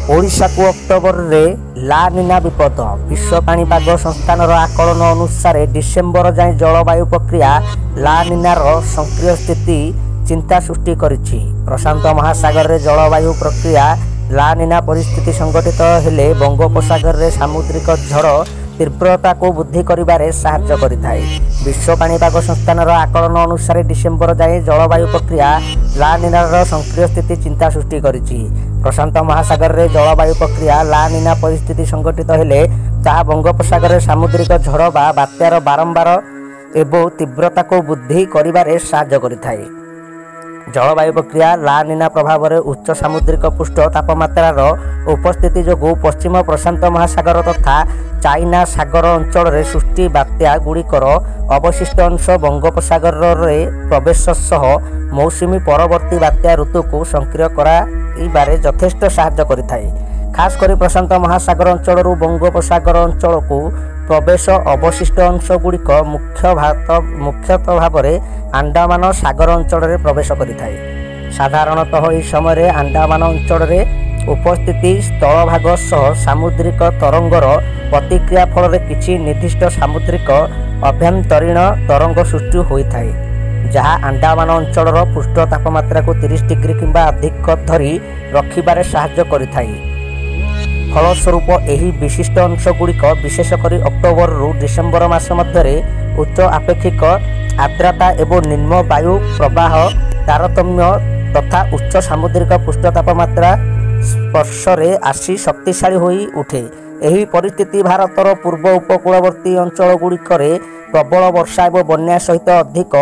ओडिशा को अक्टोबर रे ला निना विपद। विश्व पाणीपाग संस्थान आकलन अनुसार डिसेम्बर जाए जलवायु प्रक्रिया ला निनार सक्रिय स्थिति चिंता सृष्टि करिछि। प्रशांत महासागर रे जलवायु प्रक्रिया ला निना परिस्थिति संगठित हेले बंगोपसागर रे सामुद्रिक झड़ तीव्रता को वृद्धि करिबारे साहाय्य करिथाय। विश्व पाणीपाग संस्थान आकलन अनुसार डिसेम्बर जाए जलवायु प्रक्रिया ला निनार सक्रिय स्थिति चिंता सृष्टि करिछि। प्रशांत महासागर रे जलवायु प्रक्रिया ला निना परिस्थिति संगठित हेले ताहा बंगोपसागर सामुद्रिक झड़ बा बात्यार बारंबार एवं तीव्रता को वृद्धि करिबारे साहाय्य करिथाय। जलवायु प्रक्रिया ला निना प्रभाव में उच्च सामुद्रिक पृष्ठ तापमात्रार उपस्थिति जोगु पश्चिम प्रशांत महासागर तथा चाइना सागर अंचल रे सृष्टि बात्या गुड़िकर अवशिष्ट अंश बंगोपसागर रे प्रवेश सह मौसुमी परवर्ती बात्या ऋतु को सक्रिय कराइबारे यथेष्ट साहाय्य करिथाय। खास करी प्रशांत महासागर अंचल बंगोपसागर अंचल को प्रवेश अवशिष्ट अंश गुड़िक मुख्यतः भाव में अंडमान सागर अंचल रे प्रवेश करिथाय। साधारणतः यह समय अंडमान अंचल रे उपस्थिति स्थलभाग सह सामुद्रिक तरंगर प्रतिक्रिया फल किछि निर्दिष्ट सामुद्रिक अभ्यंतरीण तरंग सृष्टि होइथाय, जहाँ अंडमान अंचल पृष्ठ तापमात्रा को 30 डिग्री किंबा अधिक धरी रखिबारे साहाय्य करिथाय। फलस्वरूप यही विशिष्ट अंश गुड़िक विशेषकर अक्टोबर रु डिसेम्बर मास मध्य उच्च आपेक्षिक आर्द्रता एवं निम्न वायु प्रवाह तारतम्य तथा उच्च सामुद्रिक पृष्ठ तापमात्रा स्पर्श रे आसी शक्तिशाली होई उठे। यही परिस्थिति भारतर पूर्व उपकूलवर्ती अंचल गुड़िकरे प्रबल वर्षा एवं बन्या सहित अधिक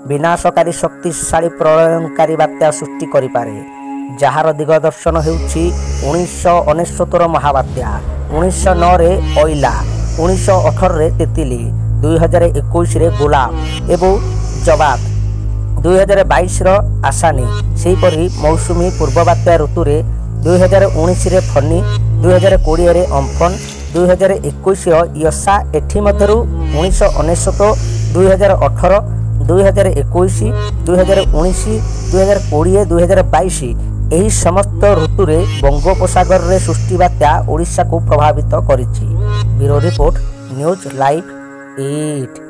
विनाशकारी शक्तिशाली प्रलयंकारी बात्या सृष्टि करिपारे, जार दिगदर्शन हेउछि 1969 महाबात्या, 1909 रे ओइला, 1918 रे तितली, 2021 रे गुलाम एवं जवाब, 2022 रो आसानी। सेहीपरि मौसुमी पूर्व बात्या ऋतु रे 2019 रे फनी, 2020 रे अम्फन, 2021 यशा। एथि मध्यरु 1999, 2018, 2021, 2019, 2020, 2022 यही समस्त ऋतु रे बंगोपसागर रे सृष्टि बात्या ओडिशा को प्रभावित करिछि। Bureau report, news live 8।